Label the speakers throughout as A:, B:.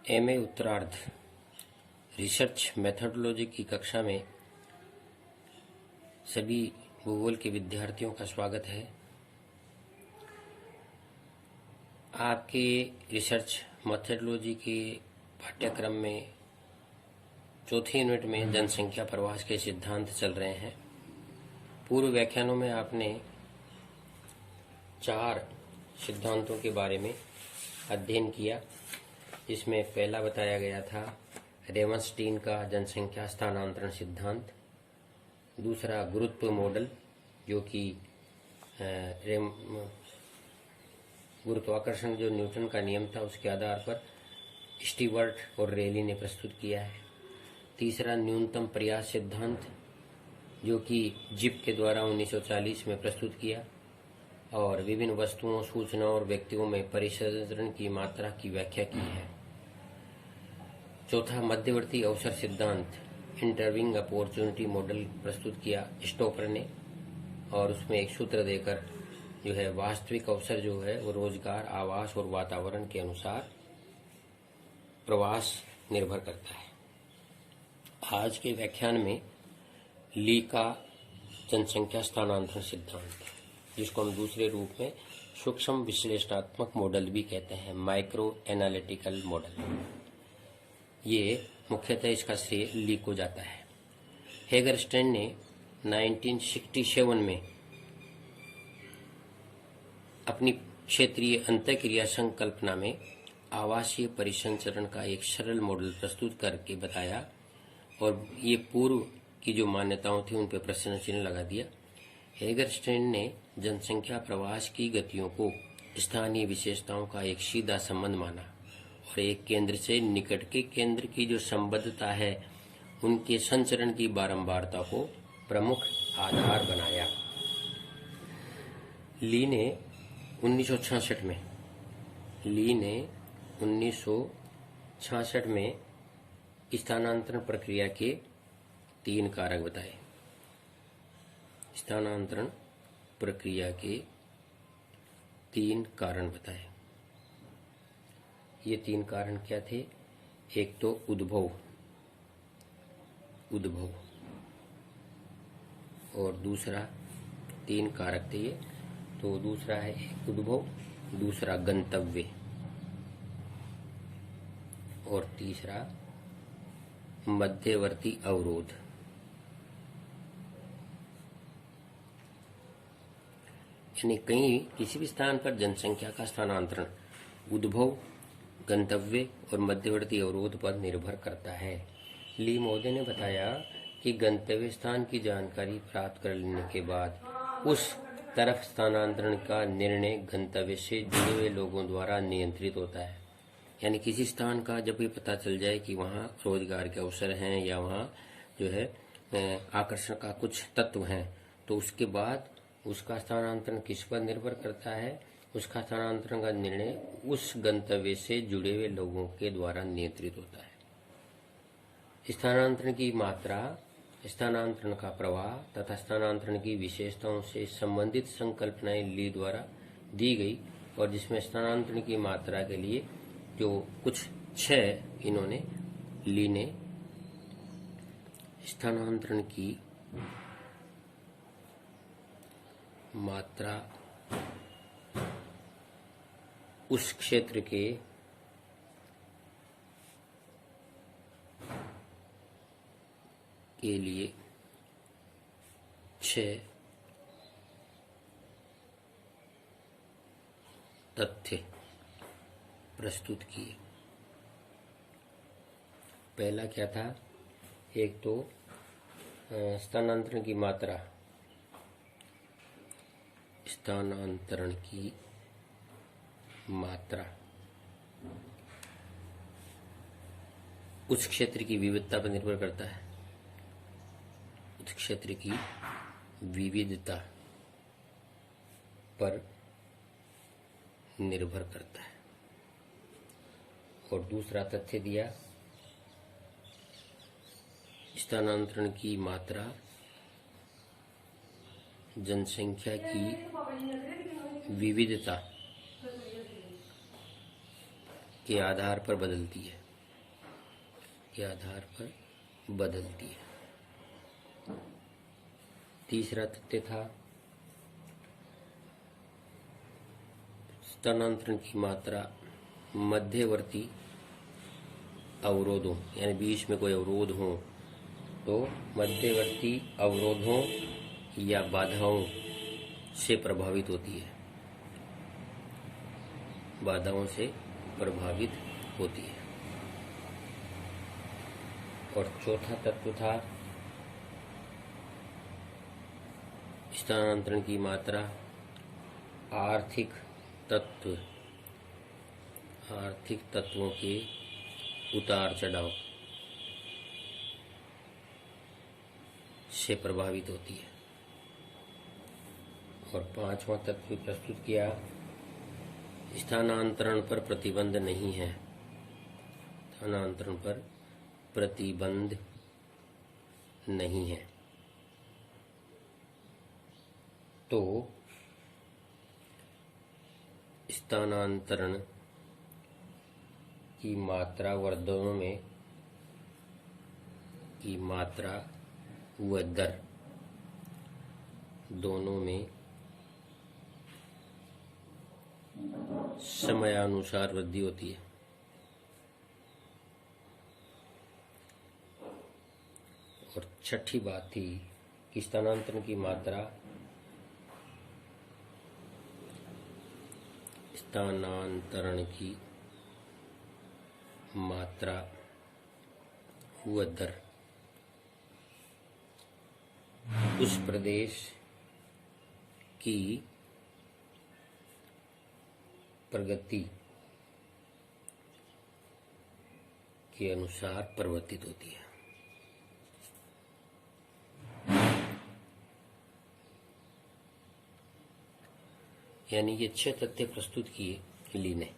A: MA उत्तरार्ध research methodology की कक्षा में सभी भूगोल के विद्यार्थियों का स्वागत है। आपके रिसर्च मेथोडोलॉजी के पाठ्यक्रम में चौथे यूनिट में जनसंख्या प्रवास के सिद्धांत चल रहे हैं। पूर्व व्याख्यानों में आपने 4 सिद्धांतों के बारे में अध्ययन किया। इसमें पहला बताया गया था रेवनस्टीन का जनसंख्या स्थानांतरण सिद्धांत, दूसरा गुरुत्व मॉडल जो कि गुरुत्वाकर्षण जो न्यूटन का नियम था उसके आधार पर स्टीवर्ट और रेली ने प्रस्तुत किया है, तीसरा न्यूनतम प्रयास सिद्धांत जो कि जिप के द्वारा 1940 में प्रस्तुत किया और विभिन्न वस्तुओं, सूचनाओं और व्यक्तियों में परिसंचरण की मात्रा की व्याख्या की है। चौथा मध्यवर्ती अवसर सिद्धांत इंटरविंग अपॉर्चुनिटी मॉडल प्रस्तुत किया स्टोकर ने और उसमें एक सूत्र देकर जो है वास्तविक अवसर जो है वो रोजगार, आवास और वातावरण के अनुसार प्रवास निर्भर करता है। आज के व्याख्यान में ली का जनसंख्या स्थानांतरण सिद्धांत जिसको हम दूसरे रूप में सूक्ष्म विश्लेषणात्मक मॉडल भी कहते हैं, माइक्रो एनालिटिकल मॉडल, ये मुख्यतः इसका श्रेय ली को जाता है। हेगरस्टेन ने 1967 में अपनी क्षेत्रीय अंतःक्रिया संकल्पना में आवासीय परिसंचरण का एक सरल मॉडल प्रस्तुत करके बताया और ये पूर्व की जो मान्यताओं थी उन पर प्रश्न चिन्ह लगा दिया। हेगरस्टेन ने जनसंख्या प्रवास की गतियों को स्थानीय विशेषताओं का एक सीधा संबंध माना और एक केंद्र से निकट के केंद्र की जो संबद्धता है उनके संचरण की बारंबारता को प्रमुख आधार बनाया। ली ने 1966 में स्थानांतरण प्रक्रिया के 3 कारक बताए। स्थानांतरण प्रक्रिया के 3 कारण बताए। ये 3 कारण क्या थे? एक तो उद्भव और दूसरा 3 कारक थे ये, तो दूसरा है एक उद्भव, दूसरा गंतव्य और तीसरा मध्यवर्ती अवरोध। यानी कहीं किसी भी स्थान पर जनसंख्या का स्थानांतरण उद्भव, गंतव्य और मध्यवर्ती अवरोध पर निर्भर करता है। ली महोदय ने बताया कि गंतव्य स्थान की जानकारी प्राप्त कर लेने के बाद उस तरफ स्थानांतरण का निर्णय गंतव्य से जुड़े हुए लोगों द्वारा नियंत्रित होता है। यानी किसी स्थान का जब भी पता चल जाए कि वहाँ रोजगार के अवसर हैं या वहाँ जो है आकर्षण का कुछ तत्व हैं, तो उसके बाद उसका स्थानांतरण किस पर निर्भर करता है? उसका स्थानांतरण का निर्णय उस गंतव्य से जुड़े हुए लोगों के द्वारा नियंत्रित होता है। स्थानांतरण की मात्रा, स्थानांतरण का प्रवाह तथा स्थानांतरण की विशेषताओं से संबंधित संकल्पनाएं ली द्वारा दी गई और जिसमें स्थानांतरण की मात्रा के लिए जो कुछ 6 इन्होंने ली ने स्थानांतरण की मात्रा उस क्षेत्र के लिए 6 तथ्य प्रस्तुत किए। पहला क्या था? एक तो स्थानांतरण की मात्रा, स्थानांतरण की मात्रा उस क्षेत्र की विविधता पर निर्भर करता है। उस क्षेत्र की विविधता पर निर्भर करता है। और दूसरा तथ्य दिया, स्थानांतरण की मात्रा जनसंख्या की विविधता के आधार पर बदलती है। के आधार पर बदलती है। तीसरा तथ्य था स्थानांतरण की मात्रा मध्यवर्ती अवरोधों यानी बीच में कोई अवरोध हो तो मध्यवर्ती अवरोधों या बाधाओं से प्रभावित होती है, बाधाओं से प्रभावित होती है। और चौथा तत्व था स्थानांतरण की मात्रा आर्थिक तत्वों के उतार चढ़ाव से प्रभावित होती है। और पांचवा तत्व प्रस्तुत किया स्थानांतरण पर प्रतिबंध नहीं है, स्थानांतरण पर प्रतिबंध नहीं है। तो स्थानांतरण की मात्रा वर्धनों में की मात्रा व दर दोनों में समयानुसार वृद्धि होती है। और छठी बात थी कि स्थानांतरण की मात्रा व दर उस प्रदेश की प्रगति के अनुसार परिवर्तित होती है। यानी ये 6 तथ्य प्रस्तुत किए ली ने।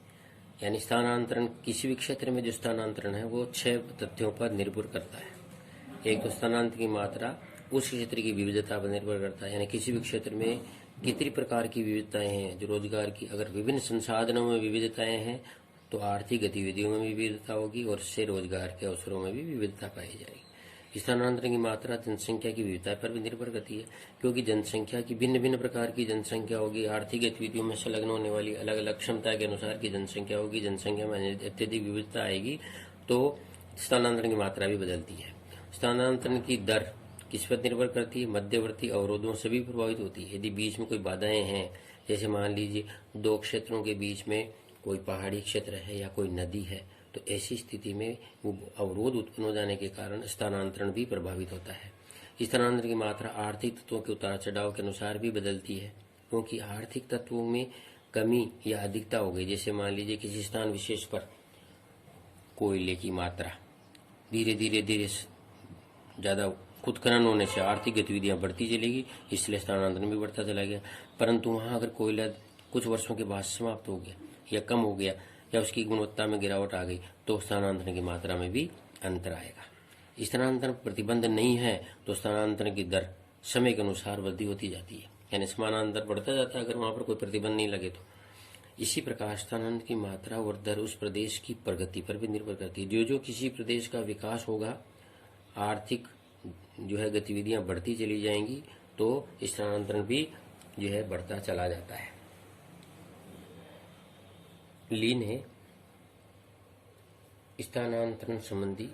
A: यानी स्थानांतरण किसी भी क्षेत्र में जो स्थानांतरण है वो 6 तथ्यों पर निर्भर करता है। एक तो स्थानांतरण की मात्रा उस क्षेत्र की विविधता पर निर्भर करता है, यानी किसी भी क्षेत्र में कितनी प्रकार की विविधताएं हैं। जो रोजगार की अगर विभिन्न संसाधनों में विविधताएं हैं तो आर्थिक गतिविधियों में भी विविधता होगी और इससे रोजगार के अवसरों में भी विविधता पाई जाएगी। स्थानांतरण की मात्रा जनसंख्या की विविधता पर भी निर्भर करती है, क्योंकि जनसंख्या की भिन्न भिन्न प्रकार की जनसंख्या होगी। आर्थिक गतिविधियों में संलग्न होने वाली अलग अलग क्षमता के अनुसार की जनसंख्या होगी। जनसंख्या में अत्यधिक विविधता आएगी तो स्थानांतरण की मात्रा भी बदलती है। स्थानांतरण की दर किस पर निर्भर करती है? मध्यवर्ती अवरोधों से भी प्रभावित होती है। यदि बीच में कोई बाधाएं हैं, जैसे मान लीजिए 2 क्षेत्रों के बीच में कोई पहाड़ी क्षेत्र है या कोई नदी है, तो ऐसी स्थिति में वो अवरोध उत्पन्न हो जाने के कारण स्थानांतरण भी प्रभावित होता है। स्थानांतरण की मात्रा आर्थिक तत्वों के उतार चढ़ाव के अनुसार भी बदलती है, क्योंकि आर्थिक तत्वों में कमी या अधिकता हो गई। जैसे मान लीजिए किसी स्थान विशेष पर कोयले की मात्रा धीरे धीरे ज्यादा उत्खनन होने से आर्थिक गतिविधियां बढ़ती चलेगी, इसलिए स्थानांतरण भी बढ़ता चला गया। परंतु वहां अगर कोयला कुछ वर्षों के बाद समाप्त हो गया या कम हो गया या उसकी गुणवत्ता में गिरावट आ गई तो स्थानांतरण की मात्रा में भी अंतर आएगा। स्थानांतरण प्रतिबंध नहीं है तो स्थानांतरण की दर समय के अनुसार वृद्धि होती जाती है, यानी समानांतर बढ़ता जाता है अगर वहां पर कोई प्रतिबंध नहीं लगे तो। इसी प्रकार स्थानांतरण की मात्रा और दर उस प्रदेश की प्रगति पर भी निर्भर करती है। जो किसी प्रदेश का विकास होगा, आर्थिक जो है गतिविधियां बढ़ती चली जाएंगी तो स्थानांतरण भी जो है बढ़ता चला जाता है। ली ने स्थानांतरण संबंधी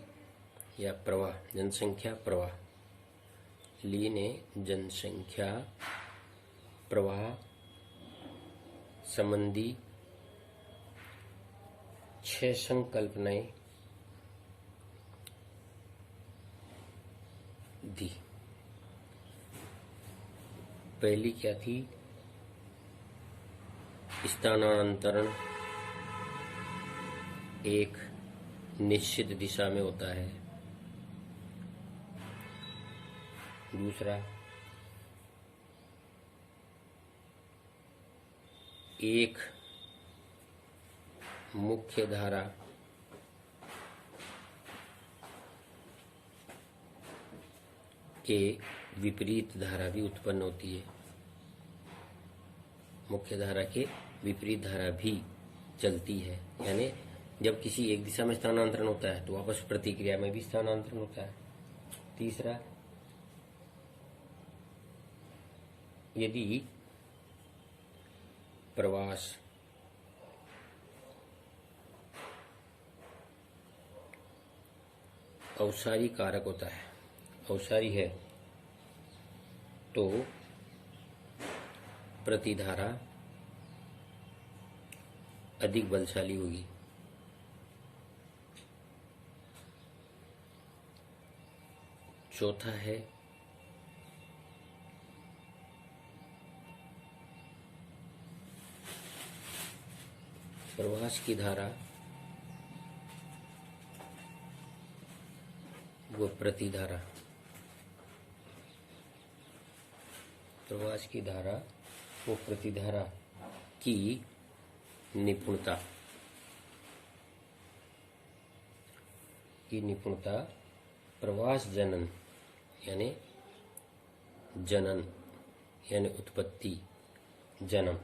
A: या प्रवाह, जनसंख्या प्रवाह, ली ने जनसंख्या प्रवाह संबंधी 6 संकल्पनाएं दी। पहली क्या थी? स्थानांतरण एक निश्चित दिशा में होता है। दूसरा, एक मुख्य धारा के विपरीत धारा भी उत्पन्न होती है। मुख्य धारा के विपरीत धारा भी चलती है, यानी जब किसी एक दिशा में स्थानांतरण होता है तो वापस प्रतिक्रिया में भी स्थानांतरण होता है। तीसरा, यदि प्रवास अवसारी कारक होता है, अवसारी है, तो प्रतिधारा अधिक बलशाली होगी। चौथा है प्रवास की धारा व प्रतिधारा, प्रवास की धारा व प्रतिधारा की निपुणता प्रवास जनन यानी उत्पत्ति, जन्म,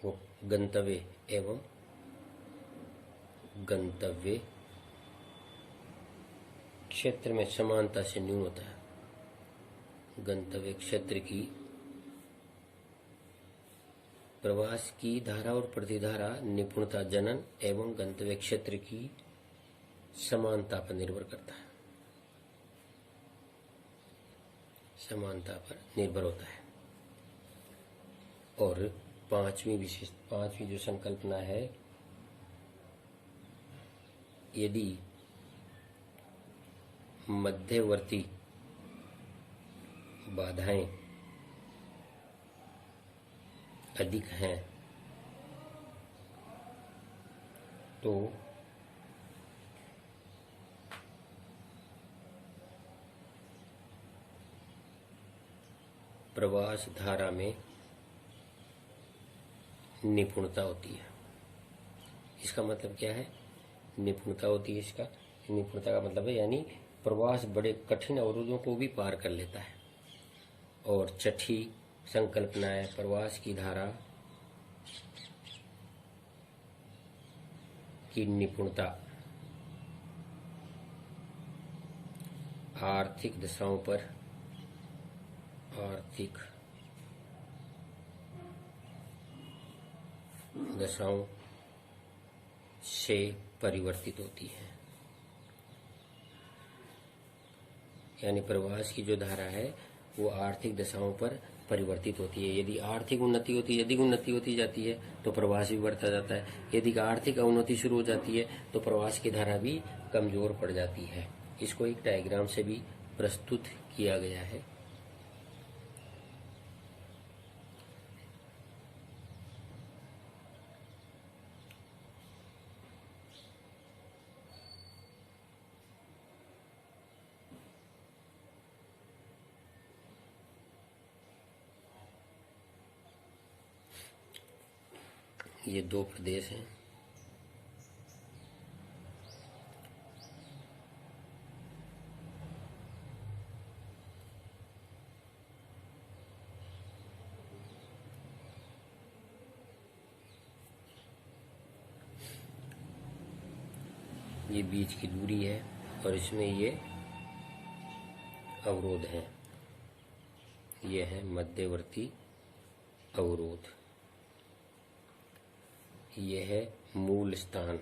A: वो गंतव्य एवं गंतव्य क्षेत्र में समानता से न्यून होता है। गंतव्य क्षेत्र की प्रवास की धारा और प्रतिधारा निपुणता जनन एवं गंतव्य क्षेत्र की समानता पर निर्भर करता है, समानता पर निर्भर होता है। और पांचवी जो संकल्पना है, यदि मध्यवर्ती बाधाएं अधिक हैं तो प्रवास धारा में निपुणता होती है। इसका मतलब क्या है? निपुणता होती है, इसका निपुणता का मतलब है यानी प्रवास बड़े कठिन अवरोधों को भी पार कर लेता है। और छठी संकल्पना है प्रवास की धारा की निपुणता आर्थिक दशाओं से परिवर्तित होती है। यानी प्रवास की जो धारा है वो आर्थिक दशाओं पर परिवर्तित होती है। यदि आर्थिक उन्नति होती जाती है तो प्रवास भी बढ़ता जाता है। यदि आर्थिक अवनति शुरू हो जाती है तो प्रवास की धारा भी कमजोर पड़ जाती है। इसको एक डायग्राम से भी प्रस्तुत किया गया है। ये दो प्रदेश हैं, ये बीच की दूरी है और इसमें ये अवरोध है। ये है मध्यवर्ती अवरोध। ये है मूल स्थान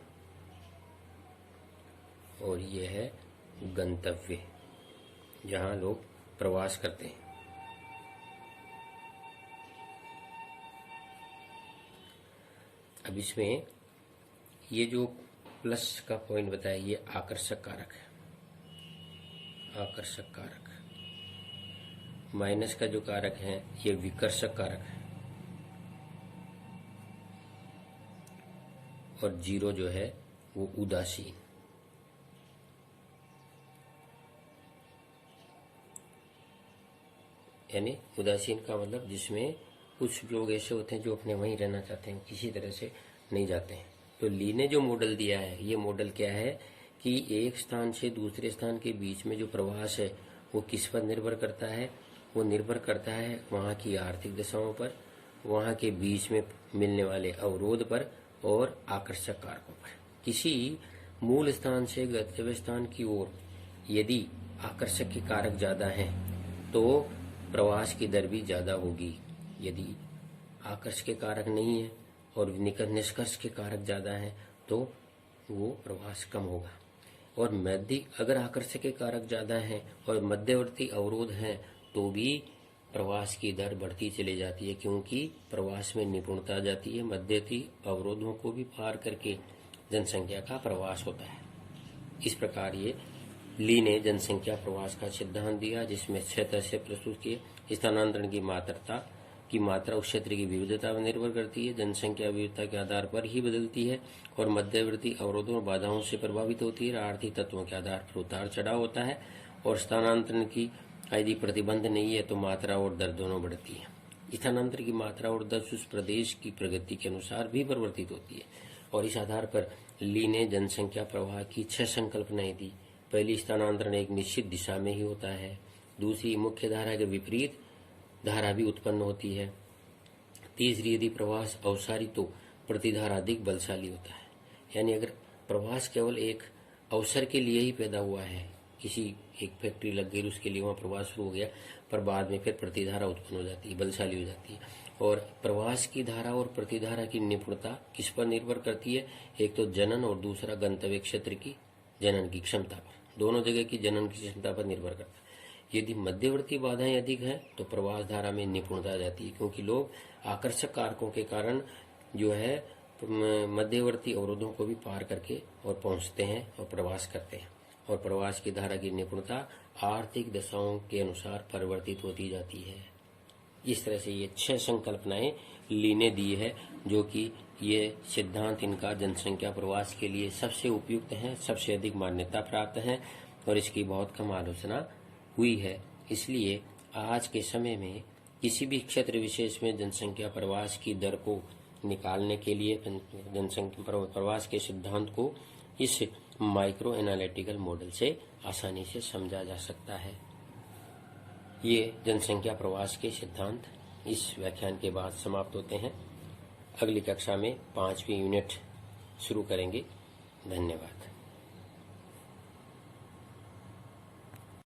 A: और ये है गंतव्य जहाँ लोग प्रवास करते हैं। अब इसमें ये जो प्लस का पॉइंट बताया ये आकर्षक कारक है, आकर्षक कारक। माइनस का जो कारक है ये विकर्षक कारक है और जीरो जो है वो उदासीन। यानी उदासीन का मतलब जिसमें कुछ लोग ऐसे होते हैं जो अपने वहीं रहना चाहते हैं, किसी तरह से नहीं जाते हैं। तो ली ने जो मॉडल दिया है, ये मॉडल क्या है कि एक स्थान से दूसरे स्थान के बीच में जो प्रवास है वो किस पर निर्भर करता है? वो निर्भर करता है वहाँ की आर्थिक दशाओं पर, वहाँ के बीच में मिलने वाले अवरोध पर और आकर्षक कारकों पर। किसी मूल स्थान से गंतव्य स्थान की ओर यदि आकर्षक के कारक ज्यादा हैं तो प्रवास की दर भी ज्यादा होगी। यदि आकर्षक के कारक नहीं है और निष्कर्ष के कारक ज्यादा हैं तो वो प्रवास कम होगा। और अगर आकर्षक के कारक ज्यादा हैं और मध्यवर्ती अवरोध हैं तो भी प्रवास की दर बढ़ती चली जाती है, क्योंकि प्रवास में निपुणता आ जाती है। मध्यवर्ती अवरोधों को भी पार करके जनसंख्या का प्रवास होता है। इस प्रकार ये ली ने जनसंख्या प्रवास का सिद्धांत दिया, जिसमें 6 तथ्य प्रस्तुत किए। स्थानांतरण की मात्रा उस क्षेत्र की विविधता पर निर्भर करती है। जनसंख्या विविधता के आधार पर ही बदलती है और मध्यवर्ती अवरोधों और बाधाओं से प्रभावित होती है। आर्थिक तत्वों के आधार पर उतार चढ़ाव होता है और स्थानांतरण की यदि प्रतिबंध नहीं है तो मात्रा और दर दोनों बढ़ती है। स्थानांतरण की मात्रा और दर उस प्रदेश की प्रगति के अनुसार भी परिवर्तित होती है। और इस आधार पर ली ने जनसंख्या प्रवाह की 6 संकल्पनाएं दी। पहली, स्थानांतरण एक निश्चित दिशा में ही होता है। दूसरी, मुख्य धारा के विपरीत धारा भी उत्पन्न होती है। तीसरी, यदि प्रवास अवसारी तो प्रतिधारा अधिक बलशाली होता है। यानी अगर प्रवास केवल एक अवसर के लिए ही पैदा हुआ है, किसी एक फैक्ट्री लग गई उसके लिए वहाँ प्रवास शुरू हो गया, पर बाद में फिर प्रतिधारा उत्पन्न हो जाती है, बलशाली हो जाती है। और प्रवास की धारा और प्रतिधारा की निपुणता किस पर निर्भर करती है? एक तो जनन और दूसरा गंतव्य क्षेत्र की जनन की क्षमता पर। दोनों जगह की जनन की क्षमता पर निर्भर करता है। यदि मध्यवर्ती बाधाएं अधिक हैं तो प्रवास धारा में निपुणता आ जाती है, क्योंकि लोग आकर्षक कारकों के कारण जो है मध्यवर्ती अवरोधों को भी पार करके और पहुंचते हैं और प्रवास करते हैं। और प्रवास की धारा की निपुणता आर्थिक दशाओं के अनुसार परिवर्तित होती जाती है। इस तरह से ये 6 संकल्पनाएं ली ने दी है, जो कि ये सिद्धांत इनका जनसंख्या प्रवास के लिए सबसे उपयुक्त है, सबसे अधिक मान्यता प्राप्त है और इसकी बहुत कम आलोचना हुई है। इसलिए आज के समय में किसी भी क्षेत्र विशेष में जनसंख्या प्रवास की दर को निकालने के लिए जनसंख्या प्रवास के सिद्धांत को इस माइक्रो एनालिटिकल मॉडल से आसानी से समझा जा सकता है। ये जनसंख्या प्रवास के सिद्धांत इस व्याख्यान के बाद समाप्त होते हैं। अगली कक्षा में 5वीं यूनिट शुरू करेंगे। धन्यवाद।